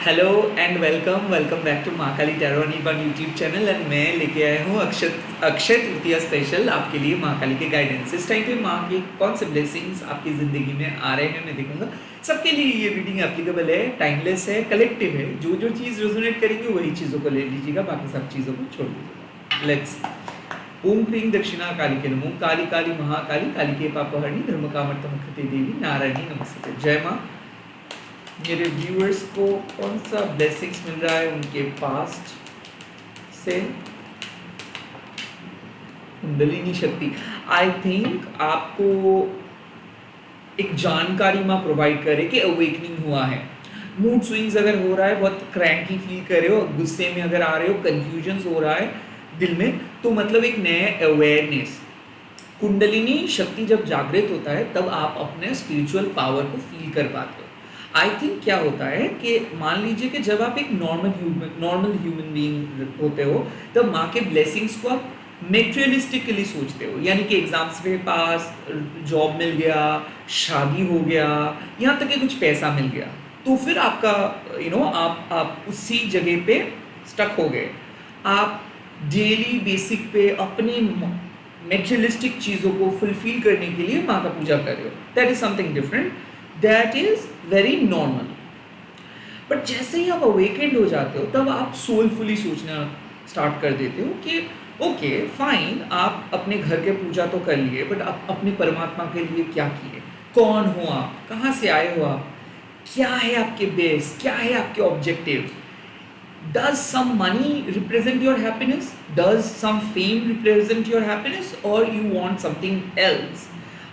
Hello and welcome welcome back to Mahakali tarot one YouTube channel. And मैं लेके आया हूँ अक्षय तृतीया स्पेशल आपके लिए महाकाली के गाइडेंस। इस टाइम पे माँ के कौन से ब्लेसिंग्स आपकी ज़िंदगी में आ रहे हैं मैं देखूंगा। सबके लिए ये रीडिंग एप्लीकेबल है, टाइमलेस है, कलेक्टिव है। जो जो चीज़ रेजोनेट करेंगे वही चीज़ों को ले लीजिएगा, बाकी सब चीज़ों को छोड़ दीजिएगा। लेट्स ओम क्लीं दक्षिणा काली के नमो काली काली महाकाली काली के पापहरणी धर्म कामर्तमुखते देवी नारायणी नमस्ते। जय माँ। मेरे व्यूअर्स को कौन सा ब्लेसिंग्स मिल रहा है उनके पास्ट से? कुंडलिनी शक्ति। आई थिंक आपको एक जानकारी माँ प्रोवाइड करे कि अवेकनिंग हुआ है। मूड स्विंग्स अगर हो रहा है, बहुत क्रैंकी फील कर रहे हो, गुस्से में अगर आ रहे हो, कंफ्यूजन हो रहा है दिल में, तो मतलब एक नया अवेयरनेस। कुंडलिनी शक्ति जब जागृत होता है तब आप अपने स्पिरिचुअल पावर को फील कर पाते हो। आई थिंक क्या होता है कि मान लीजिए कि जब आप एक नॉर्मल ह्यूमन बीइंग होते हो तब माँ के ब्लेसिंग्स को आप मेटेरियलिस्टिकली सोचते हो, यानी कि एग्जाम्स में पास, जॉब मिल गया, शादी हो गया, यहाँ तक कि कुछ पैसा मिल गया, तो फिर आपका आप उसी जगह पे स्टक हो गए। आप डेली बेसिक पे अपने मेटेरियलिस्टिक चीज़ों को फुलफिल करने के लिए माँ का पूजा कर रहे हो। That is something different, that is very normal. But जैसे ही आप अवेकेंड हो जाते हो तब आप सोलफुली सोचना स्टार्ट कर देते हो कि ओके फाइन, आप अपने घर के पूजा तो कर लिए, बट आप अपने परमात्मा के लिए क्या किए? कौन हो आप? कहाँ से आए हो आप? क्या है आपके बेस? क्या है आपके objective? Does some money represent your happiness? Does some fame represent your happiness? Or you want something else?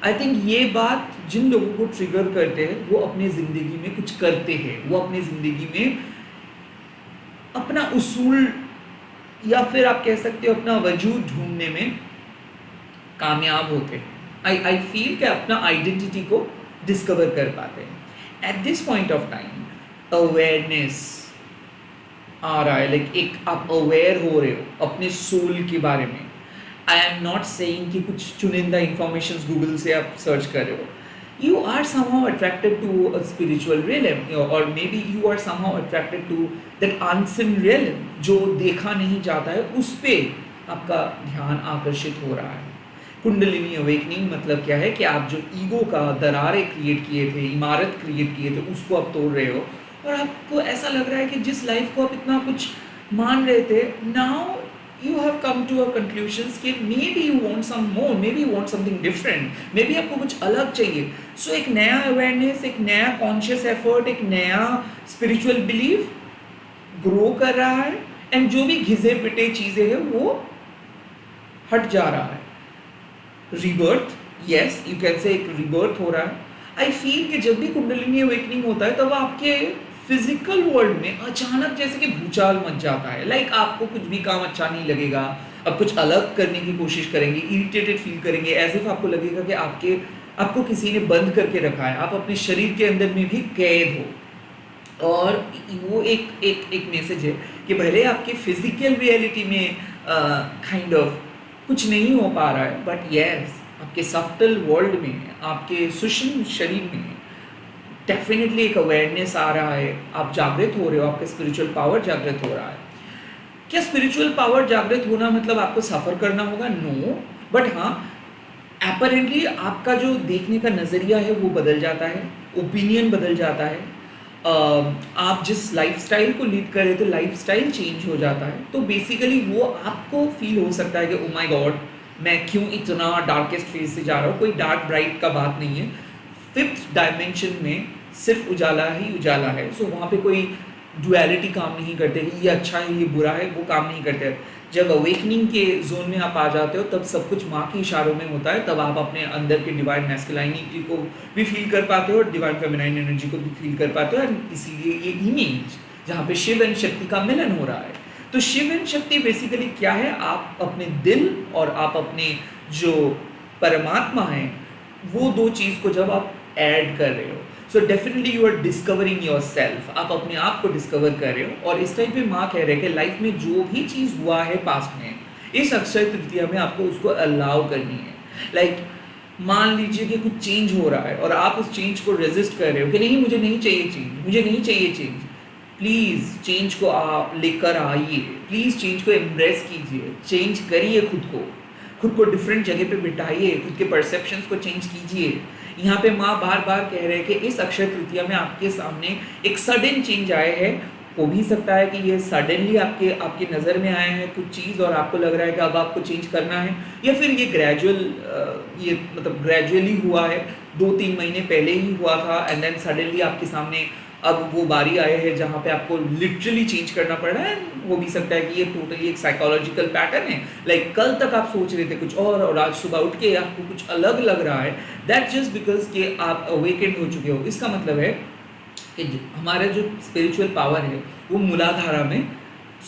I think ये बात जिन लोगों को ट्रिगर करते हैं वो अपनी ज़िंदगी में कुछ करते हैं, वो अपनी ज़िंदगी में अपना उसूल या फिर आप कह सकते हो अपना वजूद ढूंढने में कामयाब होते हैं। आई फील कि अपना आइडेंटिटी को डिस्कवर कर पाते हैं। At this point of time awareness आ रहा है, लाइक एक आप अवेयर हो रहे हो अपने सोल के बारे में। आई एम नॉट सेइंग कि कुछ चुनिंदा इंफॉर्मेशन गूगल से आप सर्च कर रहे हो। You are somehow attracted to a spiritual realm, और maybe you are somehow attracted to that unseen realm जो देखा नहीं जाता है, उस पर आपका ध्यान आकर्षित हो रहा है। कुंडलिनी अवेकनिंग मतलब क्या है कि आप जो ईगो का दरारें क्रिएट किए थे, इमारत क्रिएट किए थे, उसको आप तोड़ रहे हो। और आपको ऐसा लग रहा है कि जिस लाइफ को आप इतना कुछ मान रहे थे, now you have come to a conclusions कि maybe you want some more, maybe you want something different, maybe आपको कुछ अलग चाहिए। So एक नया awareness, एक नया conscious effort, एक नया spiritual belief grow कर रहा है, and जो भी घिसे पिटे चीज़ें हैं वो हट जा रहा है। rebirth, yes you can say एक rebirth हो रहा है। I feel कि जब भी कुंडलिनी awakening होता है तब आपके फिजिकल वर्ल्ड में अचानक जैसे कि भूचाल मच जाता है। लाइक आपको कुछ भी काम अच्छा नहीं लगेगा, अब कुछ अलग करने की कोशिश करेंगे, इरिटेटेड फील करेंगे, एज इफ आपको लगेगा कि आपको किसी ने बंद करके रखा है, आप अपने शरीर के अंदर में भी कैद हो। और वो एक मैसेज है कि भले आपके फिजिकल रियलिटी में काइंड ऑफ कुछ नहीं हो पा रहा है, बट यस आपके सफ्टल वर्ल्ड में, आपके सूक्ष्म शरीर में डेफिनेटली एक अवेयरनेस आ रहा है। आप जागृत हो रहे हो, आपका स्पिरिचुअल पावर जागृत हो रहा है। क्या स्पिरिचुअल पावर जागृत होना मतलब आपको सफ़र करना होगा? नो, बट हाँ एपरेंटली आपका जो देखने का नज़रिया है वो बदल जाता है, ओपिनियन बदल जाता है। आप जिस लाइफस्टाइल को लीड कर रहे थे, लाइफस्टाइल चेंज हो जाता है। तो बेसिकली वो आपको फील हो सकता है कि ओ माय गॉड, मैं क्यों इतना डार्केस्ट फेज से जा रहा हूँ। कोई डार्क ब्राइट का बात नहीं है। फिफ्थ डायमेंशन में सिर्फ उजाला ही उजाला है। सो वहाँ पे कोई डुअलिटी काम नहीं करते कि ये अच्छा है ये बुरा है, वो काम नहीं करते। जब अवेकनिंग के जोन में आप आ जाते हो तब सब कुछ माँ के इशारों में होता है। तब आप अपने अंदर के डिवाइन मैस्कुलिनिटी को भी फील कर पाते हो और डिवाइन फेमिनाइन एनर्जी को भी फील कर पाते हो। एंड इसीलिए ये इमेज जहाँ पे शिव एंड शक्ति का मिलन हो रहा है। तो शिव एंड शक्ति बेसिकली क्या है? आप अपने दिल और आप अपने जो परमात्मा हैं वो दो चीज़ को जब आप ऐड कर रहे हो, so definitely you are discovering your self. आप अपने आप को डिस्कवर कर रहे हो। और इस टाइम पे माँ कह रहे हैं कि लाइफ में जो भी चीज़ हुआ है पास्ट में, इस अक्षय तृतीया में आपको उसको अलाउ करनी है। लाइक मान लीजिए कि कुछ चेंज हो रहा है और आप उस चेंज को रेजिस्ट कर रहे हो कि नहीं मुझे नहीं चाहिए चेंज, मुझे नहीं चाहिए चेंज। प्लीज़ चेंज को लेकर आइए, प्लीज़ चेंज को एम्ब्रेस कीजिए, चेंज करिए खुद को डिफरेंट जगह पे बिठाइए, खुद के परसेप्शंस को चेंज कीजिए। यहाँ पे माँ बार बार कह रहे हैं कि इस अक्षय तृतीया में आपके सामने एक सडन चेंज आए हैं। हो भी सकता है कि ये सडनली आपके आपकी नज़र में आए हैं कुछ चीज़ और आपको लग रहा है कि अब आपको चेंज करना है, या फिर ये ये मतलब ग्रेजुअली हुआ है, 2-3 महीने पहले ही हुआ था एंड देन सडनली आपके सामने अब वो बारी आए है जहाँ पे आपको लिटरली चेंज करना पड़ रहा है। हो भी सकता है कि ये टोटली एक साइकोलॉजिकल पैटर्न है, लाइक कल तक आप सोच रहे थे कुछ और आज सुबह उठ के आपको कुछ अलग लग रहा है। दैट जस्ट बिकॉज कि आप अवेकेंड हो चुके हो। इसका मतलब है कि हमारा जो स्पिरिचुअल पावर है वो मूलाधारा में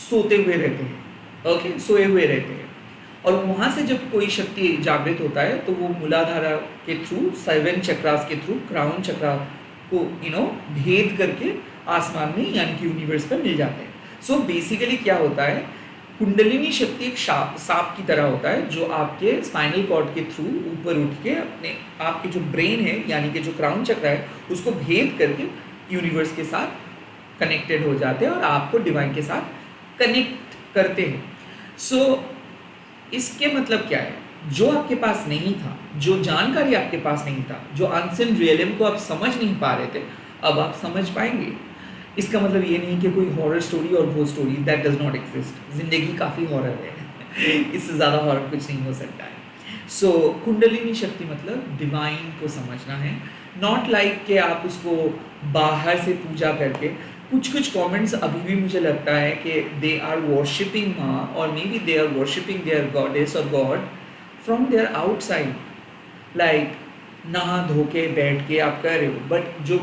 सोते हुए रहते हैं, ओके, सोए हुए रहते हैं। और वहाँ से जब कोई शक्ति जागृत होता है तो वो मूलाधारा के थ्रू 7 चक्रास के थ्रू क्राउन चक्रा को भेद करके आसमान में यानी कि यूनिवर्स पर मिल जाते हैं। सो बेसिकली क्या होता है, कुंडलिनी शक्ति एक सांप की तरह होता है जो आपके स्पाइनल कॉर्ड के थ्रू ऊपर उठ के अपने आपके जो ब्रेन है यानी कि जो क्राउन चक्र है उसको भेद करके यूनिवर्स के साथ कनेक्टेड हो जाते हैं और आपको डिवाइन के साथ कनेक्ट करते हैं। सो इसके मतलब क्या है, जो आपके पास नहीं था, जो जानकारी आपके पास नहीं था, जो अनसिन रियलिम को आप समझ नहीं पा रहे थे, अब आप समझ पाएंगे। इसका मतलब ये नहीं कि कोई हॉरर स्टोरी और वो story that does not exist. जिंदगी काफ़ी हॉरर है इससे ज़्यादा हॉरर कुछ नहीं हो सकता है। सो कुंडलिनी शक्ति मतलब डिवाइन को समझना है, नॉट लाइक कि आप उसको बाहर से पूजा करके। कुछ कमेंट्स अभी भी मुझे लगता है कि दे आर वर्शिपिंग माँ और maybe they are worshipping their goddess और god from their outside, like नहा धो के बैठ के आप कर रहे हो। बट जो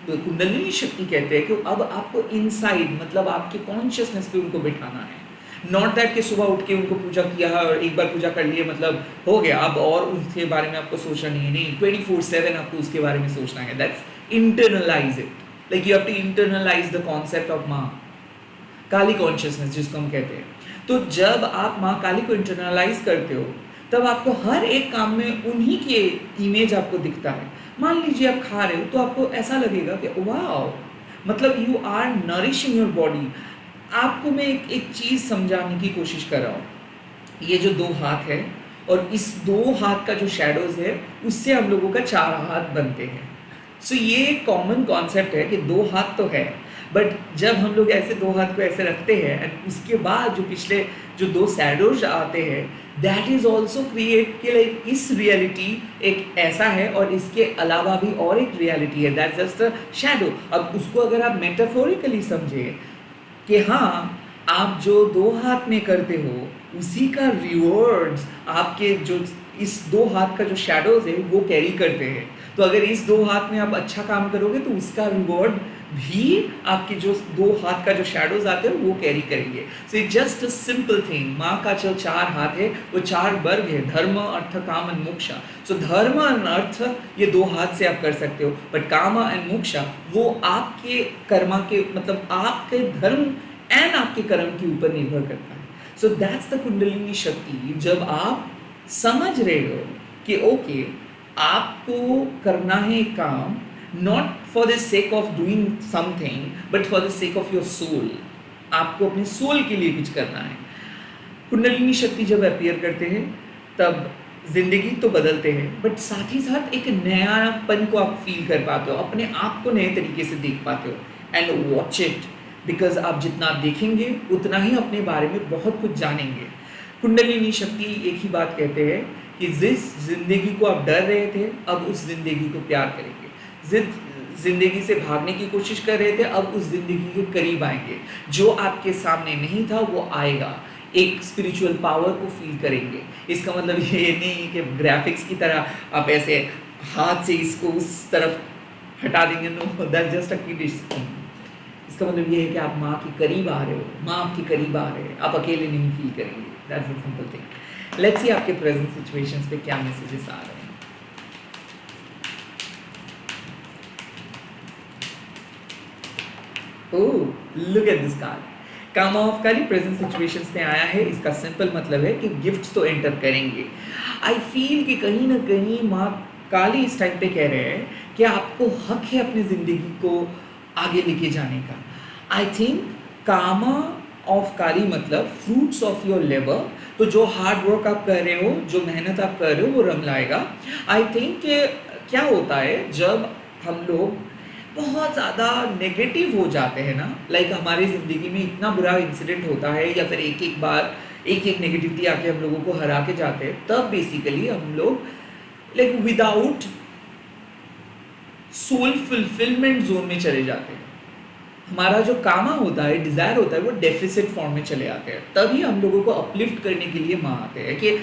कुंडलिनी शक्ति कहते हैं कि अब आपको इनसाइड मतलब आपके कॉन्शियसनेस पे उनको बिठाना है। नॉट दैट कि सुबह उठ के उनको पूजा किया है और एक बार पूजा कर लिए मतलब हो गया, अब और उसके बारे में आपको सोचना नहीं है। नहीं, 24/7 आपको उसके बारे में सोचना है। That's internalize it, like you have to internalize the concept of Maa Kali consciousness जिसको हम कहते हैं। तो जब आप माँ काली को इंटरनलाइज करते हो तब आपको हर एक काम में उन्हीं की इमेज आपको दिखता है। मान लीजिए आप खा रहे हो तो आपको ऐसा लगेगा कि वाह, मतलब you are nourishing your body. आपको मैं एक चीज़ समझाने की कोशिश कर रहा हूँ। ये जो 2 हाथ है और इस 2 हाथ का जो शेडोज़ है उससे हम लोगों का 4 हाथ बनते हैं। सो ये एक कॉमन कॉन्सेप्ट है कि 2 हाथ तो है, बट जब हम लोग ऐसे 2 हाथ को ऐसे रखते हैं एंड उसके बाद जो पिछले जो 2 शैडोज आते हैं दैट इज ऑल्सो क्रिएट के लाइक इस रियलिटी एक ऐसा है और इसके अलावा भी और एक रियलिटी है, दैट जस्ट अ शैडो। अब उसको अगर आप मेटाफोरिकली समझे कि हाँ आप जो 2 हाथ में करते हो उसी का रिवॉर्ड्स आपके जो इस 2 हाथ का जो शैडोज है वो कैरी करते हैं। तो अगर इस 2 हाथ में आप अच्छा काम करोगे तो उसका रिवॉर्ड भी आपके जो 2 हाथ का जो शैडोज आते हैं वो कैरी करेंगे। So it's just a simple thing. माँ का जो 4 हाथ है वो 4 वर्ग है, धर्म अर्थ काम एंड मोक्ष। सो धर्म एंड अर्थ ये 2 हाथ से आप कर सकते हो, बट काम एंड मोक्ष वो आपके कर्मा के मतलब आपके धर्म एंड आपके कर्म के ऊपर निर्भर करता है। सो दैट्स द कुंडलिनी शक्ति। जब आप समझ रहे हो कि ओके आपको करना है काम not for the sake of doing something but for the sake of your soul, आपको अपने सोल के लिए कुछ करना है। कुंडलिनी शक्ति जब अपीयर करते हैं तब जिंदगी तो बदलते हैं बट साथ ही साथ एक नयापन को आप फील कर पाते हो, अपने आप को नए तरीके से देख पाते हो। एंड वॉच इट, बिकॉज आप जितना देखेंगे उतना ही अपने बारे में बहुत कुछ जानेंगे। कुंडलिनी शक्ति एक ही बात कहते हैं कि जिस जिंदगी को आप डर रहे थे अब उस जिंदगी को प्यार करेंगे, जिस जिंदगी से भागने की कोशिश कर रहे थे अब उस जिंदगी के करीब आएंगे, जो आपके सामने नहीं था वो आएगा, एक स्पिरिचुअल पावर को फील करेंगे। इसका मतलब ये नहीं कि ग्राफिक्स की तरह आप ऐसे हाथ से इसको उस तरफ हटा देंगे, know that just a kiddish thing. इसका मतलब ये है कि आप माँ के करीब आ रहे हो, माँ आपके करीब आ रहे हैं, आप अकेले नहीं फील करेंगे। That's a simple thing. Let's see आपके प्रेजेंट सिचुएशंस पे क्या मैसेजेस आ रहे हैं। Look at this card. कामा ऑफ कार्ड प्रेजेंट सिचुएशंस में आया है। इसका सिंपल मतलब है कि गिफ्ट्स तो एंटर करेंगे। आई फील कि कहीं ना कहीं माँ काली इस टाइम पे कह रहे हैं कि आपको हक है अपनी ज़िंदगी को आगे लेके जाने का। आई थिंक कामा ऑफ काली मतलब फ्रूट्स ऑफ योर लेबर। तो जो हार्ड वर्क आप कर रहे हो, जो मेहनत आप कर रहे हो, वो रंग लाएगा। आई थिंक क्या होता है जब हम लोग बहुत ज़्यादा नेगेटिव हो जाते हैं ना, लाइक हमारी ज़िंदगी में इतना बुरा इंसिडेंट होता है या फिर एक एक बार एक एक नेगेटिविटी आके हम लोगों को हरा के जाते हैं, तब बेसिकली हम लोग like without soul fulfilment zone में चले जाते हैं। हमारा जो कामा होता है, डिज़ायर होता है, वो डेफिसिट फॉर्म में चले आते हैं। तभी हम लोगों को अपलिफ्ट करने के लिए माँ आते हैं कि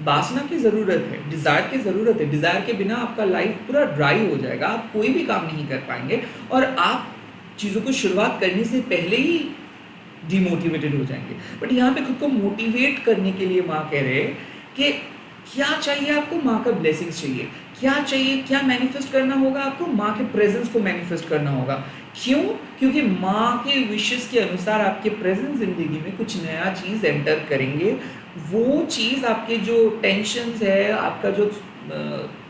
वासना की ज़रूरत है, डिज़ायर की ज़रूरत है। डिज़ायर के बिना आपका लाइफ पूरा ड्राई हो जाएगा, आप कोई भी काम नहीं कर पाएंगे और आप चीज़ों को शुरुआत करने से पहले ही डिमोटिवेटेड हो जाएंगे। बट यहाँ पे खुद को मोटिवेट करने के लिए माँ कह रहे हैं कि क्या चाहिए आपको, माँ का ब्लेसिंग्स चाहिए। क्या चाहिए, क्या मैनिफेस्ट करना होगा आपको, माँ के प्रेजेंस को मैनिफेस्ट करना होगा। क्यों? क्योंकि माँ के विशेस के अनुसार आपके प्रेजेंट जिंदगी में कुछ नया चीज़ एंटर करेंगे। वो चीज़ आपके जो टेंशन्स है, आपका जो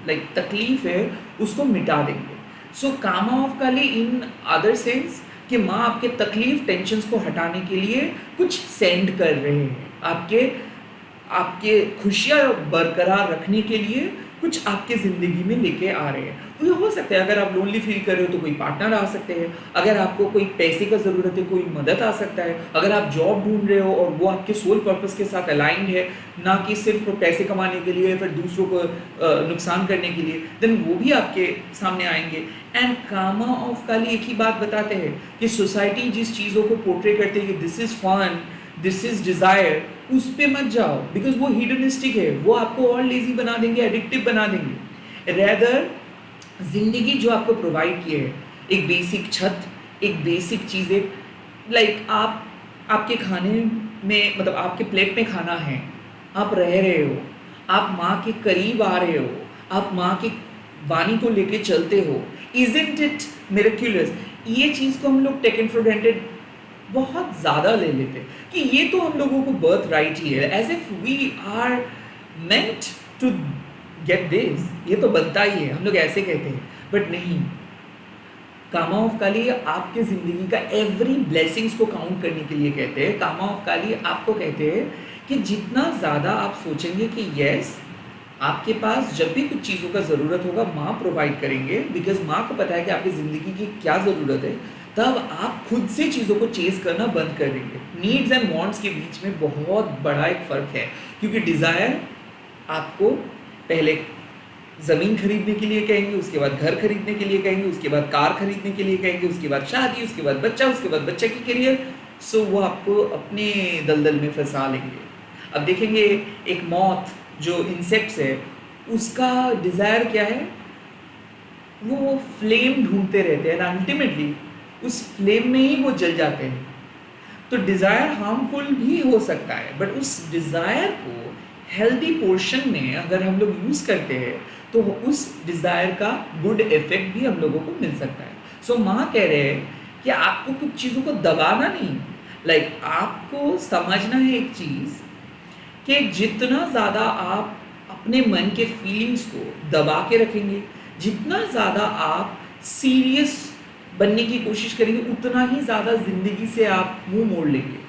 लाइक तकलीफ है, उसको मिटा देंगे। So karma of Kali in other sense कि माँ आपके तकलीफ टेंशन्स को हटाने के लिए कुछ सेंड कर रहे हैं, आपके आपके खुशियाँ बरकरार रखने के लिए कुछ आपके ज़िंदगी में लेके आ रहे हैं। तो ये हो सकता है, अगर आप लोनली फील कर रहे हो तो कोई पार्टनर आ सकते हैं, अगर आपको कोई पैसे का ज़रूरत है कोई मदद आ सकता है, अगर आप जॉब ढूंढ रहे हो और वो आपके सोल पर्पस के साथ अलाइंड है, ना कि सिर्फ पैसे कमाने के लिए फिर दूसरों को नुकसान करने के लिए, देन वो भी आपके सामने आएंगे। एंड कामा ऑफ काली एक ही बात बताते हैं कि सोसाइटी जिस चीज़ों को पोर्ट्रे करते हैं कि this is fun, this is desire, उस पे मत जाओ, बिकॉज वो हिडनिस्टिक है, वो आपको और लेजी बना देंगे, एडिक्टिव बना देंगे। रेदर जिंदगी जो आपको प्रोवाइड किए है, एक बेसिक छत, एक बेसिक चीज़ें, लाइक आप आपके खाने में मतलब आपके प्लेट में खाना है, आप रह रहे हो, आप माँ के करीब आ रहे हो, आप माँ की वाणी को लेके चलते हो, इजंट इट मिरेक्युलस। ये चीज़ को हम लोग टेकन फॉर ग्रांटेड बहुत ज़्यादा ले लेते हैं कि ये तो हम लोगों को बर्थ राइट ही है, as if we are meant to get this, ये तो बनता ही है, हम लोग ऐसे कहते हैं। बट नहीं, कामा ऑफ काली आपके ज़िंदगी का एवरी ब्लेसिंग्स को काउंट करने के लिए कहते हैं। कामा ऑफ काली आपको कहते हैं कि जितना ज़्यादा आप सोचेंगे कि यस, आपके पास जब भी कुछ चीज़ों का ज़रूरत होगा माँ प्रोवाइड करेंगे, बिकॉज माँ को पता है कि आपकी ज़िंदगी की क्या ज़रूरत है, तब आप खुद से चीज़ों को चेज़ करना बंद कर देंगे। नीड्स एंड वांट्स के बीच में बहुत बड़ा एक फ़र्क है, क्योंकि डिज़ायर आपको पहले ज़मीन खरीदने के लिए कहेंगे, उसके बाद घर खरीदने के लिए कहेंगे, उसके बाद कार खरीदने के लिए कहेंगे, उसके बाद शादी, उसके बाद बच्चा, उसके बाद बच्चा की करियर। सो वो आपको अपने दलदल में फंसा लेंगे। अब देखेंगे एक मॉथ जो इंसेक्ट्स है, उसका डिज़ायर क्या है, वो फ्लेम ढूंढते रहते हैं, अल्टीमेटली उस फ्लेम में ही वो जल जाते हैं। तो डिज़ायर हार्मफुल भी हो सकता है, बट उस डिज़ायर को हेल्दी पोर्शन में अगर हम लोग यूज़ करते हैं तो उस डिज़ायर का गुड इफेक्ट भी हम लोगों को मिल सकता है। सो माँ कह रहे हैं कि आपको कुछ चीज़ों को दबाना नहीं, लाइक आपको समझना है एक चीज़ कि जितना ज़्यादा आप अपने मन के फीलिंग्स को दबा के रखेंगे, जितना ज़्यादा आप सीरियस बनने की कोशिश करेंगे, उतना ही ज़्यादा ज़िंदगी से आप मुंह मोड़ लेंगे।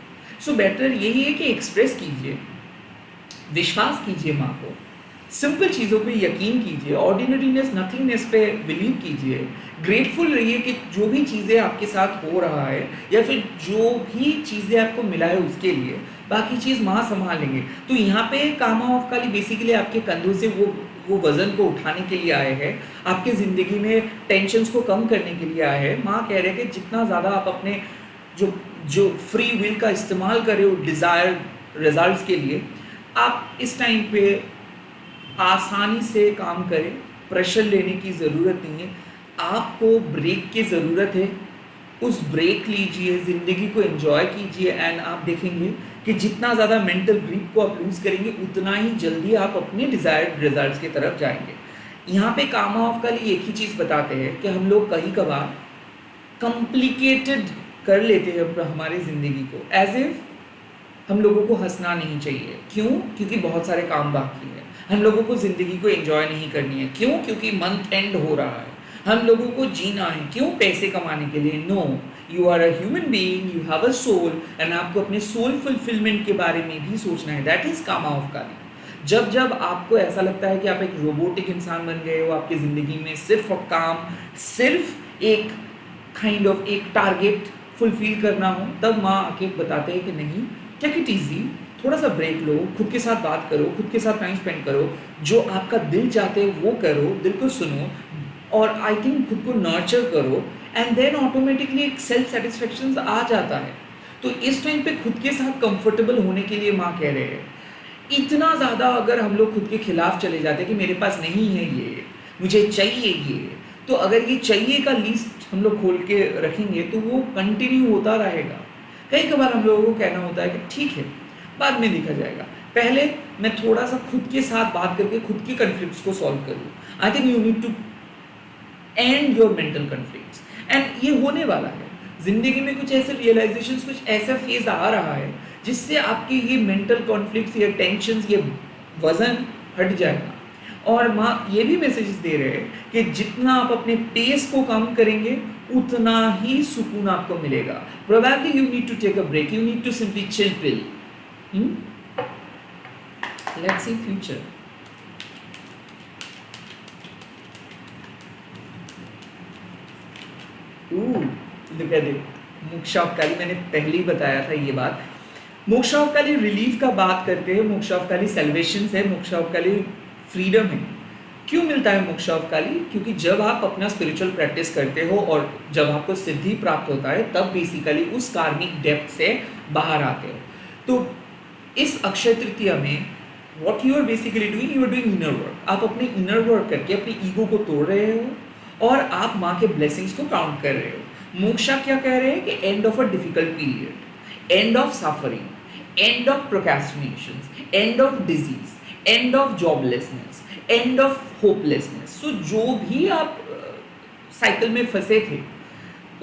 सो बेटर यही है कि एक्सप्रेस कीजिए, विश्वास कीजिए माँ को, सिंपल चीज़ों पे यकीन कीजिए, ऑर्डिनरीनेस नथिंगनेस पे बिलीव कीजिए, ग्रेटफुल रहिए कि जो भी चीज़ें आपके साथ हो रहा है या फिर जो भी चीज़ें आपको मिला है उसके लिए, बाकी चीज़ माँ संभाल लेंगे। तो यहाँ पे कामा ऑफ काली बेसिकली आपके कंधों से वो वज़न को उठाने के लिए आए हैं, आपके ज़िंदगी में टेंशन्स को कम करने के लिए आए हैं। माँ कह रहे हैं कि जितना ज़्यादा आप अपने जो जो फ्री विल का इस्तेमाल कर रहे हो डिज़ायर रिजल्ट्स के लिए, आप इस टाइम पे आसानी से काम करें, प्रेशर लेने की ज़रूरत नहीं है। आपको ब्रेक की ज़रूरत है, उस ब्रेक लीजिए, ज़िंदगी को एंजॉय कीजिए एंड आप देखेंगे कि जितना ज़्यादा मेंटल ग्रिप को आप लूज़ करेंगे, उतना ही जल्दी आप अपने डिज़ायर्ड रिजल्ट्स की तरफ जाएंगे। यहाँ पे कामा ऑफ काली एक ही चीज़ बताते हैं कि हम लोग कहीं कभार कॉम्प्लिकेटेड कर लेते हैं हमारी ज़िंदगी को, एज इफ हम लोगों को हंसना नहीं चाहिए। क्यों? क्योंकि बहुत सारे काम बाकी है। हम लोगों को ज़िंदगी को एंजॉय नहीं करनी है। क्यों? क्योंकि मंथ एंड हो रहा है। हम लोगों को जीना है। क्यों? पैसे कमाने के लिए। No, you are a human being, you have a soul, and आपको अपने सोल फुलफिलमेंट के बारे में भी सोचना है। दैट इज कामा ऑफ काली। जब जब आपको ऐसा लगता है कि आप एक रोबोटिक इंसान बन गए हो, आपकी ज़िंदगी में सिर्फ काम, सिर्फ एक काइंड ऑफ एक टारगेट फुलफिल करना हो, तब माँ आके बताते हैं कि नहीं, टेक इट ईजी, थोड़ा सा ब्रेक लो, खुद के साथ बात करो, खुद के साथ टाइम स्पेंड करो, जो आपका दिल चाहते हो वो करो, दिल को सुनो, और आई थिंक खुद को नर्चर करो, एंड देन ऑटोमेटिकली एक सेल्फ सेटिस्फेक्शन आ जाता है। तो इस टाइम पे खुद के साथ कंफर्टेबल होने के लिए माँ कह रहे हैं। इतना ज़्यादा अगर हम लोग खुद के खिलाफ चले जाते हैं कि मेरे पास नहीं है ये, मुझे चाहिए ये, तो अगर ये चाहिए का लिस्ट हम लोग खोल के रखेंगे तो वो कंटिन्यू होता रहेगा। कई कबार हम लोगों को कहना होता है कि ठीक है, बाद में देखा जाएगा, पहले मैं थोड़ा सा खुद के साथ बात करके खुद के कन्फ्लिक्ट्स को सॉल्व करूँ। I think you need to end your mental conflicts, and ये होने वाला है। ज़िंदगी में कुछ ऐसे रियलाइजेशंस, कुछ ऐसा फेज आ रहा है जिससे आपके ये मेंटल कॉन्फ्लिक्ट्स, ये टेंशन्स, ये वज़न हट जाएगा। और माँ ये भी मैसेजेस दे रहे हैं कि जितना आप अपने पेस को कम करेंगे उतना ही सुकून आपको मिलेगा। Probably you need to take a break, you need to simply chill pill. Let's see future. Look at it, Moksha of Kali, मैंने पहले ही बताया था ये बात। मोक्षा ऑफ काली रिलीफ का बात करते हैं, मोक्षा ऑफ काली सेल्वेशन है, मोक्षा ऑफ काली फ्रीडम है। क्यों मिलता है मोक्षा ऑफ काली? क्योंकि जब आप अपना स्पिरिचुअल प्रैक्टिस करते हो और जब आपको सिद्धि प्राप्त होता है, तब बेसिकली उस कार्मिक डेप्थ से बाहर आते हो। तो इस अक्षय तृतीया में what you are basically doing, you are doing inner work. आप अपने इनर वर्क करके अपनी ईगो को तोड़ रहे हो और आप माँ के ब्लेसिंग्स को काउंट कर रहे हो। मोक्षा क्या कह रहे हैं कि end of a difficult period, end of suffering, end of procrastinations, end of disease, end of joblessness, end of hopelessness. So जो भी आप साइकिल में फंसे थे,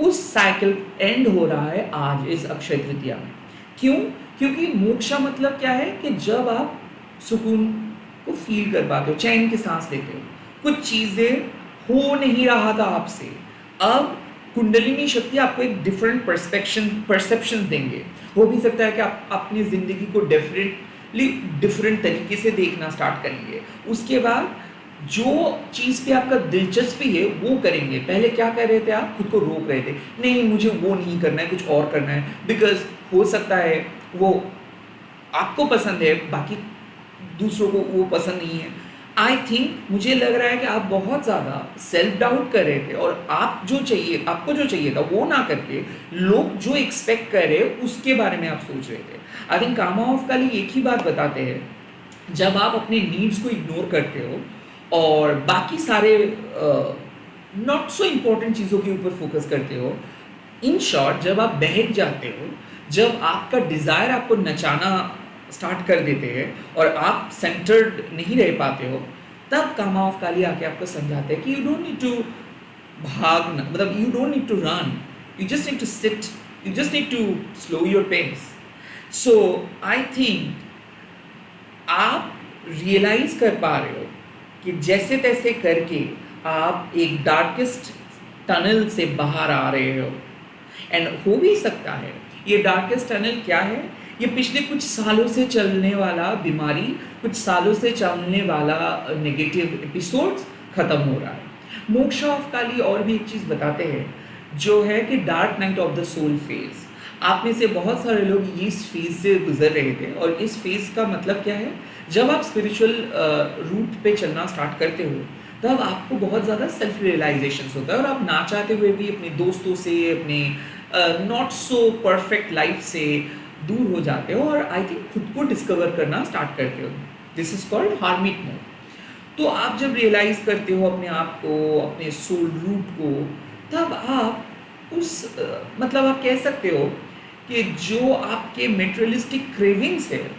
उस साइकिल एंड हो रहा है आज इस अक्षय तृतीया में। क्यों? क्योंकि मोक्षा मतलब क्या है कि जब आप सुकून को फील कर पाते हो, चैन की सांस लेते हो, कुछ चीज़ें हो नहीं रहा था आपसे, अब कुंडलिनी शक्ति आपको एक डिफरेंट परसेप्शन देंगे। हो भी सकता है कि आप अपनी ज़िंदगी को डेफिनेटली डिफरेंट तरीके से देखना स्टार्ट करेंगे। उसके बाद जो चीज़ पे आपका दिलचस्पी है वो करेंगे। पहले क्या कर रहे थे आप? खुद को रोक रहे थे, नहीं मुझे वो नहीं करना है, कुछ और करना है, बिकॉज हो सकता है वो आपको पसंद है, बाकी दूसरों को वो पसंद नहीं है। आई थिंक मुझे लग रहा है कि आप बहुत ज़्यादा सेल्फ डाउट कर रहे थे और आप जो चाहिए, आपको जो चाहिए था वो ना करके लोग जो एक्सपेक्ट कर रहे उसके बारे में आप सोच रहे थे। आई थिंक कामा ऑफ काली एक ही बात बताते हैं, जब आप अपने नीड्स को इग्नोर करते हो और बाकी सारे नॉट सो इम्पोर्टेंट चीज़ों के ऊपर फोकस करते हो, इन शॉर्ट जब आप बहक जाते हो, जब आपका डिज़ायर आपको नचाना स्टार्ट कर देते हैं और आप सेंटर्ड नहीं रह पाते हो, तब कामा ऑफ काली आके आपको समझाते हैं कि यू डोंट नीड टू भागना, मतलब you don't need to run, you just need to sit, you just need to slow your pace. So I think आप रियलाइज कर पा रहे हो कि जैसे तैसे करके आप एक डार्केस्ट टनल से बाहर आ रहे हो। एंड हो भी सकता है ये डार्केस्ट टनल क्या है, ये पिछले कुछ सालों से चलने वाला बीमारी, कुछ सालों से चलने वाला नेगेटिव एपिसोड्स खत्म हो रहा है। मोक्षा ऑफ काली और भी एक चीज़ बताते हैं, जो है कि dark night of the soul phase. आप में से बहुत सारे लोग इस फेज से गुजर रहे थे, और इस फेज का मतलब क्या है, जब आप स्पिरिचुअल रूट पे चलना स्टार्ट करते हो, तब आपको बहुत ज़्यादा सेल्फ रियलाइजेशन होता है और आप ना चाहते हुए भी अपने दोस्तों से, अपने नॉट सो परफेक्ट लाइफ से दूर हो जाते हो और आई थिंक खुद को डिस्कवर करना स्टार्ट करते हो। This is called hermit mode. तो आप जब रियलाइज करते हो अपने आप को, अपने सोल रूट को, तब आप उस मतलब आप कह सकते हो कि जो आपके मेटेरियलिस्टिक क्रेविंग्स है,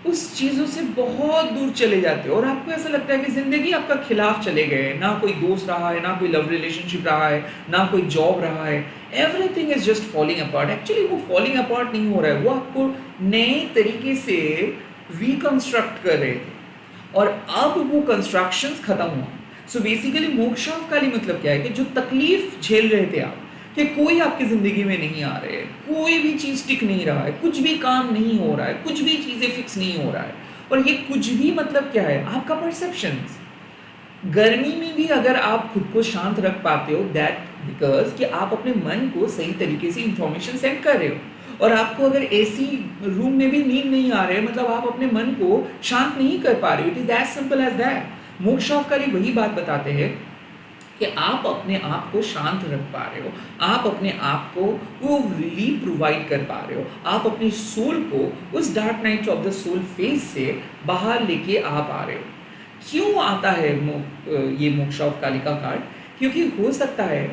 उस चीज़ों से बहुत दूर चले जाते हो और आपको ऐसा लगता है कि ज़िंदगी आपका खिलाफ चले गए। ना कोई दोस्त रहा है, ना कोई लव रिलेशनशिप रहा है, ना कोई जॉब रहा है, everything is just falling apart. Actually वो फॉलिंग अपार्ट नहीं हो रहा है, वो आपको नए तरीके से रिकंस्ट्रक्ट कर रहे थे और अब वो कंस्ट्रक्शंस खत्म हुआ। सो बेसिकली मोक्षा ऑफ काली मतलब क्या है कि जो तकलीफ झेल रहे थे आप, कि कोई आपकी ज़िंदगी में नहीं आ रहे है, कोई भी चीज़ टिक नहीं रहा है, कुछ भी काम नहीं हो रहा है, कुछ भी चीज़ें फिक्स नहीं हो रहा है। और ये कुछ भी मतलब क्या है? आपका परसेप्शंस। गर्मी में भी अगर आप खुद को शांत रख पाते हो, दैट बिकॉज़ कि आप अपने मन को सही तरीके से इन्फॉर्मेशन सेंड कर रहे हो। और आपको अगर एसी रूम में भी नींद नहीं आ रहे, मतलब आप अपने मन को शांत नहीं कर पा रहे हो। It is as simple as that. मोक्षावकारी वही बात बताते हैं कि आप अपने आप को शांत रख पा रहे हो, आप अपने आप को वो रिलीफ प्रोवाइड कर पा रहे हो, आप अपनी सोल को उस dark night of the soul phase से बाहर लेके आ पा रहे हो। क्यों आता है ये मोक्षावकालिका कार्ड? क्योंकि हो सकता है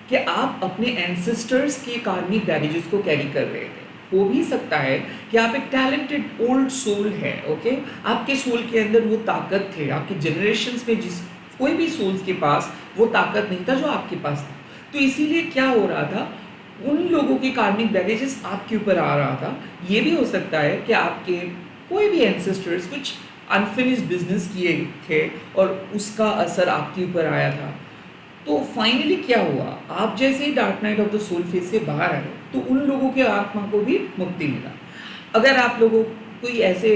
कि आप अपने एंसेस्टर्स के कार्मिक बैगेजेस को कैरी कर रहे थे। हो भी सकता है कि आप एक टैलेंटेड ओल्ड सोल है, ओके? आपके सोल के अंदर वो ताकत थे, आपके जनरेशंस में जिस कोई भी सोल्स के पास वो ताकत नहीं था जो आपके पास था। तो इसीलिए क्या हो रहा था, उन लोगों के कार्मिक बैगेजेस आपके ऊपर आ रहा था। ये भी हो सकता है कि आपके कोई भी एंसेस्टर्स कुछ अनफिनिश्ड बिजनेस किए थे और उसका असर आपके ऊपर आया था। तो फाइनली क्या हुआ, आप जैसे ही dark night of the soul phase से बाहर आए तो उन लोगों के आत्मा को भी मुक्ति मिला। अगर आप लोगों कोई ऐसे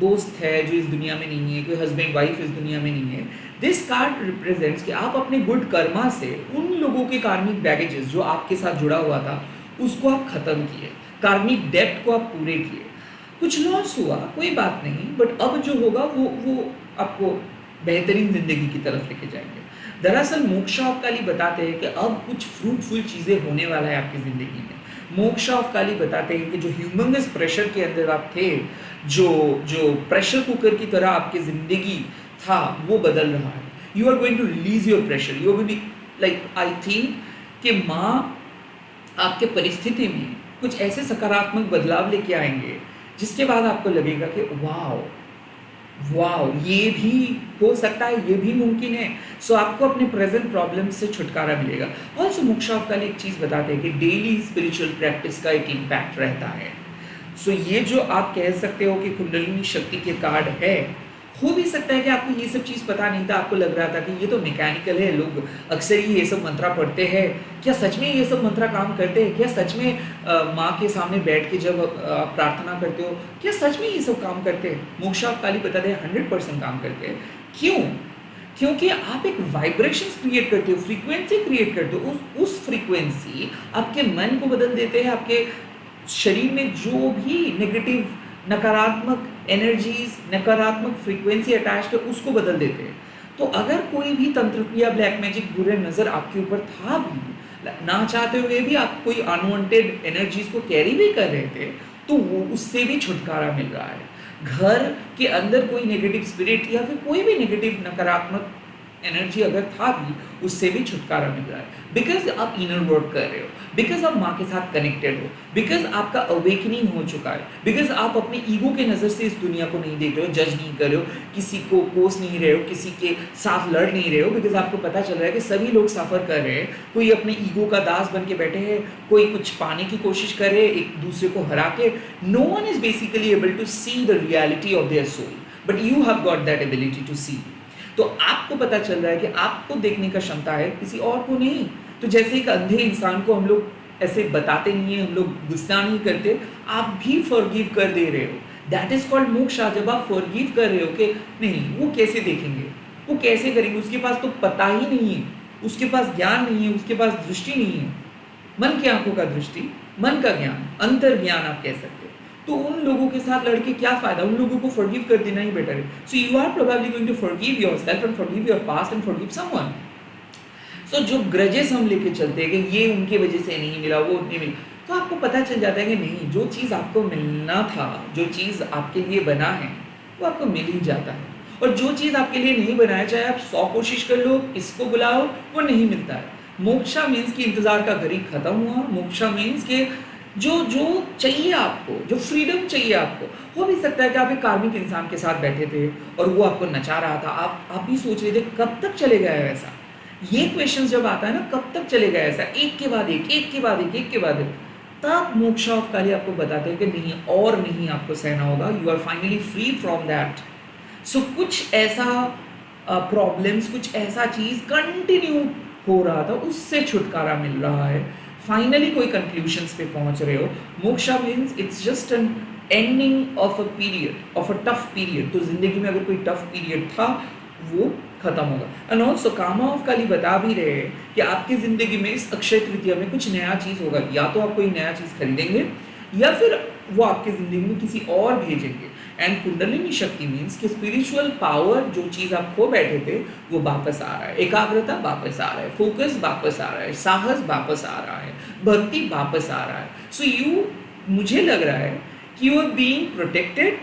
दोस्त है जो इस दुनिया में नहीं है, कोई हस्बैंड वाइफ इस दुनिया में नहीं है, दिस कार्ड रिप्रेजेंट्स कि आप अपने गुड कर्मा से उन लोगों के कार्मिक बैगेजेस जो आपके साथ जुड़ा हुआ था उसको आप खत्म किए, कार्मिक डेब्ट को आप पूरे किए। कुछ लॉस हुआ, कोई बात नहीं, बट अब जो होगा वो आपको बेहतरीन ज़िंदगी की तरफ लेके जाएंगे। दरअसल मोक्षावकाली बताते हैं कि अब कुछ फ्रूटफुल चीज़ें होने वाला है आपकी ज़िंदगी में। मोक्षावकाली बताते हैं कि जो ह्यूमंगस प्रेशर के अंदर आप थे, जो जो प्रेशर कुकर की तरह आपकी ज़िंदगी था, वो बदल रहा है। You are going to release your pressure, you are going like I think कि माँ आपके परिस्थिति में कुछ ऐसे सकारात्मक बदलाव लेके आएंगे जिसके बाद आपको लगेगा कि वाओ वाओ, ये भी हो सकता है, ये भी मुमकिन है। सो आपको अपने प्रेजेंट प्रॉब्लम से छुटकारा मिलेगा। ऑल्सो मोक्षावकाली एक चीज़ बताते हैं कि डेली स्पिरिचुअल प्रैक्टिस का एक इम्पैक्ट रहता है। सो ये जो आप कह सकते हो कि कुंडलिनी शक्ति के कार्ड है, हो भी सकता है कि आपको ये सब चीज़ पता नहीं था, आपको लग रहा था कि ये तो मैकेनिकल है, लोग अक्सर ही ये सब मंत्रा पढ़ते हैं। क्या सच में ये सब मंत्रा काम करते हैं? क्या सच में माँ के सामने बैठ के जब आप प्रार्थना करते हो, क्या सच में ये सब काम करते हैं? मोक्षावकाली बताते हैं 100% काम करते हैं। क्यों? क्योंकि आप एक वाइब्रेशंस क्रिएट करते हो, फ्रीक्वेंसी क्रिएट करते हो। उस फ्रीक्वेंसी आपके मन को बदल देते हैं, आपके शरीर में जो भी नेगेटिव नकारात्मक एनर्जीज, नकारात्मक फ्रीक्वेंसी अटैच्ड है, उसको बदल देते हैं। तो अगर कोई भी तंत्र क्रिया, ब्लैक मैजिक, बुरे नज़र आपके ऊपर था भी, ना चाहते हुए भी आप कोई अनवांटेड एनर्जीज को कैरी भी कर रहे थे, तो वो उससे भी छुटकारा मिल रहा है। घर के अंदर कोई नेगेटिव स्पिरिट या फिर कोई भी नेगेटिव नकारात्मक एनर्जी अगर था भी, उससे भी छुटकारा मिल रहा है। बिकॉज आप इनर वर्क कर रहे हो, बिकॉज आप माँ के साथ कनेक्टेड हो, बिकॉज आपका अवेकनिंग हो चुका है, बिकॉज आप अपने ईगो के नज़र से इस दुनिया को नहीं देख रहे हो, जज नहीं कर रहे हो, किसी को कोस नहीं रहे हो, किसी के साथ लड़ नहीं रहे हो। बिकॉज आपको पता चल रहा है कि सभी लोग सफ़र कर रहे हैं, कोई अपने ईगो का दास बन के बैठे हैं, कोई कुछ पाने की कोशिश कर रहे हैं एक दूसरे को हरा के। No one is basically able to see the reality of their soul, but you have got that ability to see. तो आपको पता चल रहा है कि आपको देखने का क्षमता है, किसी और को नहीं। तो जैसे एक अंधे इंसान को हम लोग ऐसे बताते नहीं है, हम लोग गुस्सा नहीं करते, आप भी फॉरगिव कर दे रहे हो। That is called moksha. जब आप फॉरगिव कर रहे हो कि नहीं, वो कैसे देखेंगे, वो कैसे करेंगे, उसके पास तो पता ही नहीं है, उसके पास ज्ञान नहीं है, उसके पास दृष्टि नहीं है। मन की आंखों का दृष्टि, मन का ज्ञान, अंतर ज्ञान आप कह सकते हो। तो उन लोगों के साथ लड़के क्या फायदा, उन लोगों को फॉरगिव कर देना ही बेटर है। So you are probably going to forgive yourself and forgive your past and forgive someone. So जो ग्रजेस हम लेके चलते हैं कि ये उनके वजह से नहीं मिला, वो नहीं मिला, तो आपको पता चल जाता है कि नहीं, जो चीज़ आपको मिलना था, जो चीज़ आपके लिए बना है, वो आपको मिल ही जाता है। और जो चीज़ आपके लिए नहीं बना है, चाहे आप 100 कोशिश कर लो, इसको बुलाओ, वो नहीं मिलता है। मोक्षा मीन्स कि इंतज़ार का घड़ी खत्म हुआ। मोक्षा मीन्स कि जो जो चाहिए आपको, जो फ्रीडम चाहिए आपको। हो भी सकता है कि आप एक कार्मिक इंसान के साथ बैठे थे और वो आपको नचा रहा था, आप भी सोच रहे थे कब तक चलेगा ऐसा। ये क्वेश्चन जब आता है ना, कब तक चलेगा ऐसा, एक के बाद एक, एक के बाद एक, एक के बाद एक, तब मोक्षावकाली आपको बताते हैं कि नहीं, और नहीं आपको सहना होगा, you are finally free from that. So कुछ ऐसा प्रॉब्लम्स, कुछ ऐसा चीज़ कंटिन्यू हो रहा था, उससे छुटकारा मिल रहा है। फाइनली कोई कंक्लूजन्स पे पहुंच रहे हो। Moksha means it's just an ending of a period, of a tough period. तो जिंदगी में अगर कोई टफ पीरियड था वो खत्म होगा। एंड ऑल्सो कामा ऑफ काली बता भी रहे हैं कि आपकी जिंदगी में इस अक्षय तृतीया में कुछ नया चीज होगा, या तो आप कोई नया चीज खरीदेंगे या फिर वो आपकी जिंदगी में किसी और भेजेंगे। एंड कुंडलिनी शक्ति मीन्स कि स्पिरिचुअल पावर, जो चीज आप खो बैठे थे वो वापस आ रहा है, एकाग्रता वापस आ रहा है, फोकस वापस आ रहा है, साहस वापस आ रहा है, भक्ति वापस आ रहा है। सो मुझे लग रहा है कि you are being protected,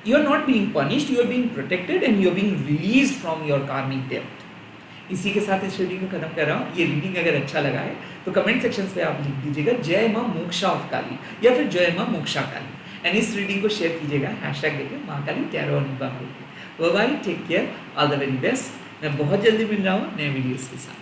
you are not being punished, you are being protected and you are being released from your karmic depth. इसी के साथ इस रीडिंग को खत्म कर रहा हूँ। ये रीडिंग अगर अच्छा लगा है तो कमेंट सेक्शंस पे आप लिख दीजिएगा जय माँ मोक्षा ऑफ काली या फिर जय माँ मोक्षा काली, एंड इस रीडिंग को शेयर कीजिएगा हैशटैग देके माँ Kali tarot Anupam. Bye bye, take care, all the very best. मैं बहुत जल्दी मिल रहा हूँ नए वीडियोस के साथ।